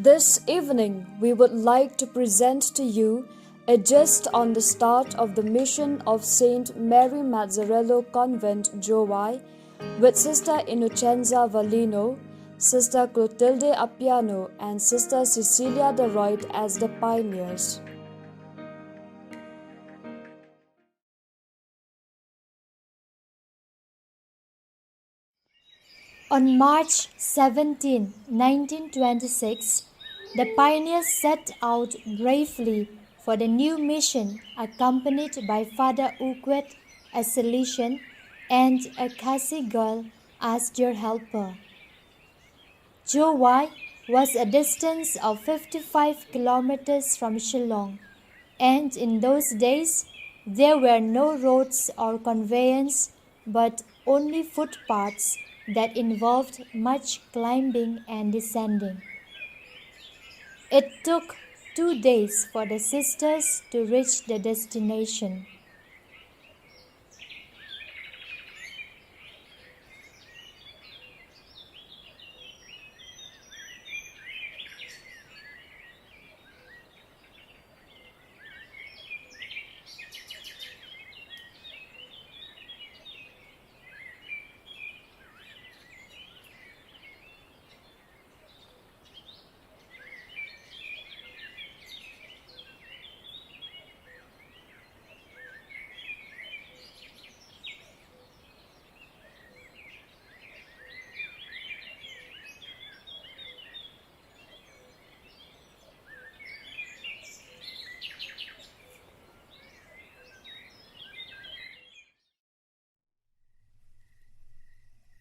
This evening, we would like to present to you a gist on the start of the mission of Saint Mary Mazzarello Convent, Jowai, with Sister Innocenza Valino, Sister Clotilde Appiano, and Sister Cecilia de Royd as the pioneers. On March 17, 1926, the pioneers set out bravely for the new mission, accompanied by Father Uquet, a Salesian, and a Khasi girl as their helper. Jowai was a distance of 55 kilometers from Shillong, and in those days there were no roads or conveyance, but only footpaths that involved much climbing and descending. It took 2 days for the sisters to reach the destination.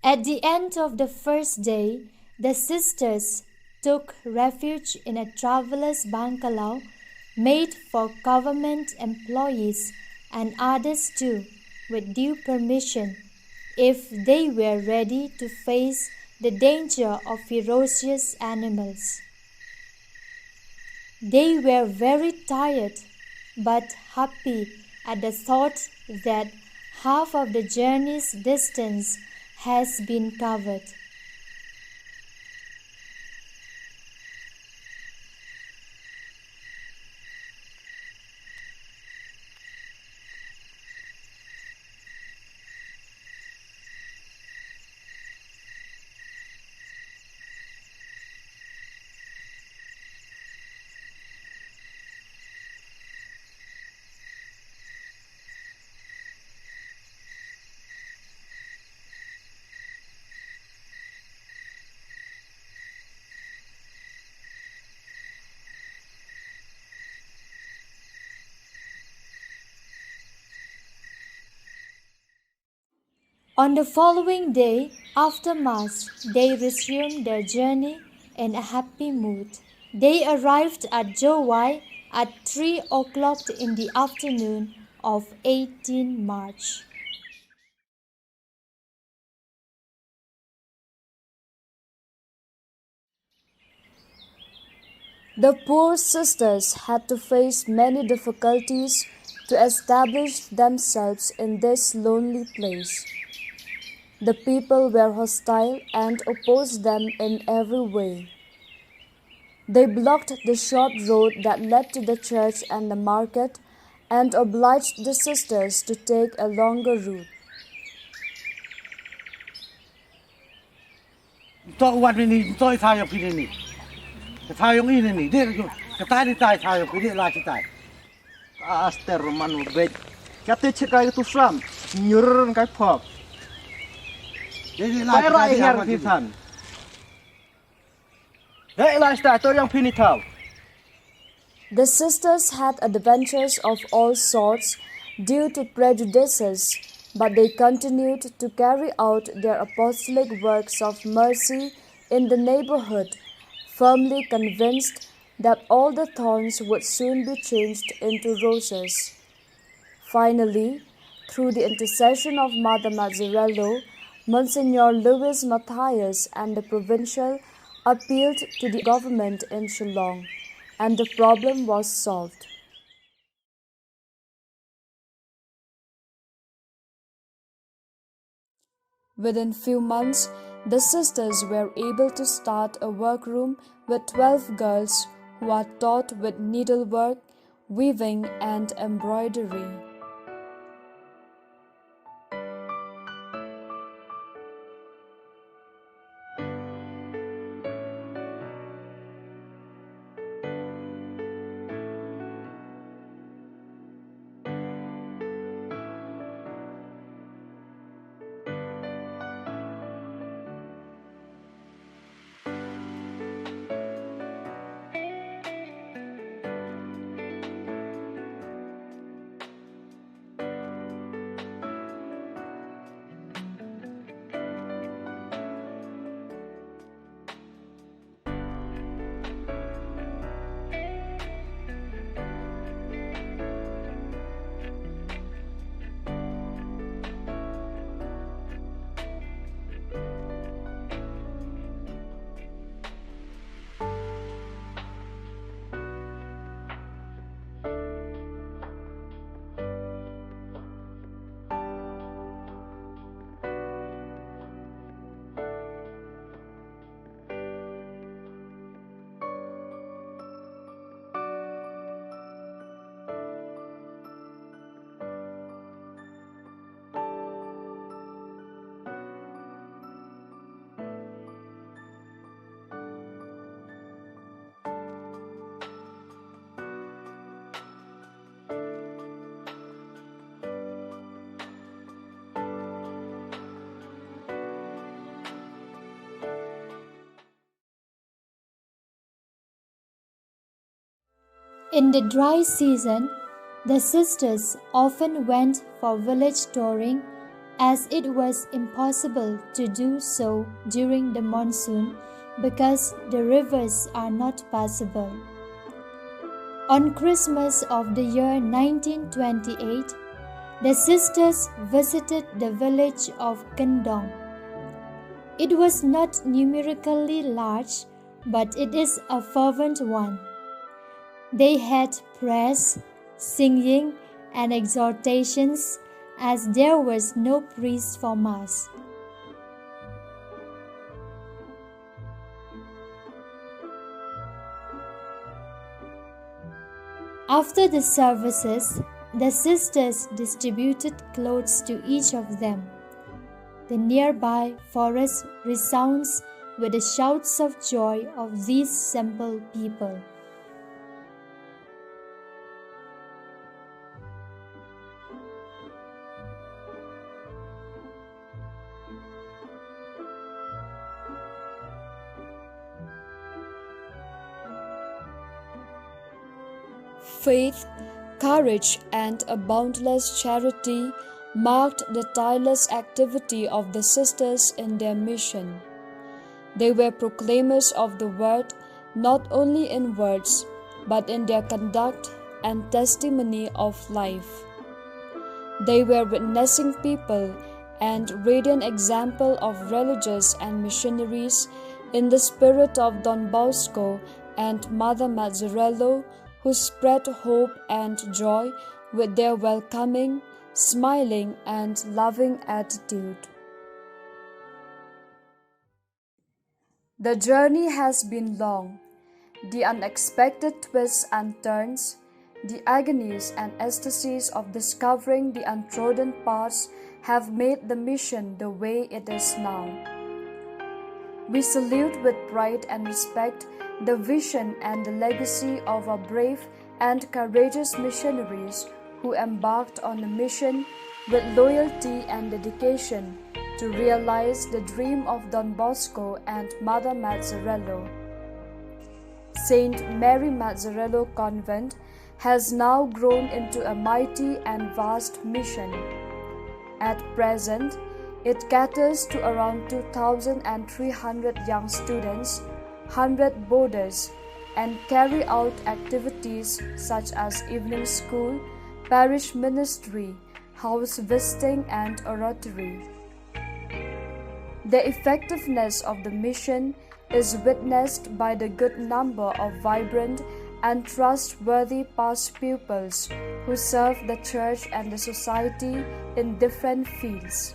At the end of the first day, the sisters took refuge in a traveler's bungalow made for government employees and others too, with due permission, if they were ready to face the danger of ferocious animals. They were very tired, but happy at the thought that half of the journey's distance has been covered. On the following day, after Mass, they resumed their journey in a happy mood. They arrived at Jowai at 3 o'clock in the afternoon of 18 March. The poor sisters had to face many difficulties to establish themselves in this lonely place. The people were hostile and opposed them in every way. They blocked the short road that led to the church and the market and obliged the sisters to take a longer route. The sisters had adventures of all sorts due to prejudices, but they continued to carry out their apostolic works of mercy in the neighborhood, firmly convinced that all the thorns would soon be changed into roses. Finally, through the intercession of Mother Mazzarello, Monsignor Louis Matthias and the provincial appealed to the government in Shillong, and the problem was solved. Within few months, the sisters were able to start a workroom with 12 girls who are taught with needlework, weaving, and embroidery. In the dry season, the sisters often went for village touring as it was impossible to do so during the monsoon because the rivers are not passable. On Christmas of the year 1928, the sisters visited the village of Kendong. It was not numerically large, but it is a fervent one. They had prayers, singing, and exhortations, as there was no priest for Mass. After the services, the sisters distributed clothes to each of them. The nearby forest resounds with the shouts of joy of these simple people. Faith, courage, and a boundless charity marked the tireless activity of the sisters in their mission. They were proclaimers of the word not only in words, but in their conduct and testimony of life. They were witnessing people and radiant example of religious and missionaries in the spirit of Don Bosco and Mother Mazzarello, who spread hope and joy with their welcoming, smiling, and loving attitude. The journey has been long. The unexpected twists and turns, the agonies and ecstasies of discovering the untrodden paths have made the mission the way it is now. We salute with pride and respect the vision and the legacy of our brave and courageous missionaries who embarked on a mission with loyalty and dedication to realize the dream of Don Bosco and Mother Mazzarello. Saint Mary Mazzarello Convent has now grown into a mighty and vast mission. At present, it caters to around 2,300 young students, 100 boarders, and carry out activities such as evening school, parish ministry, house visiting, and oratory. The effectiveness of the mission is witnessed by the good number of vibrant and trustworthy past pupils who serve the church and the society in different fields.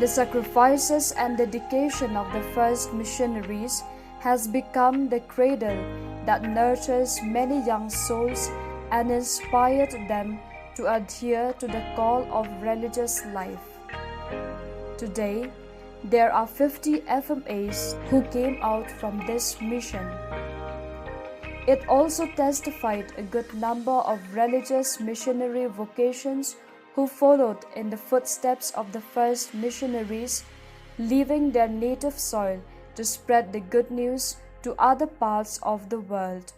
The sacrifices and dedication of the first missionaries has become the cradle that nurtures many young souls and inspired them to adhere to the call of religious life. Today, there are 50 FMAs who came out from this mission. It also testified a good number of religious missionary vocations who followed in the footsteps of the first missionaries, leaving their native soil to spread the good news to other parts of the world.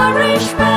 Flourish.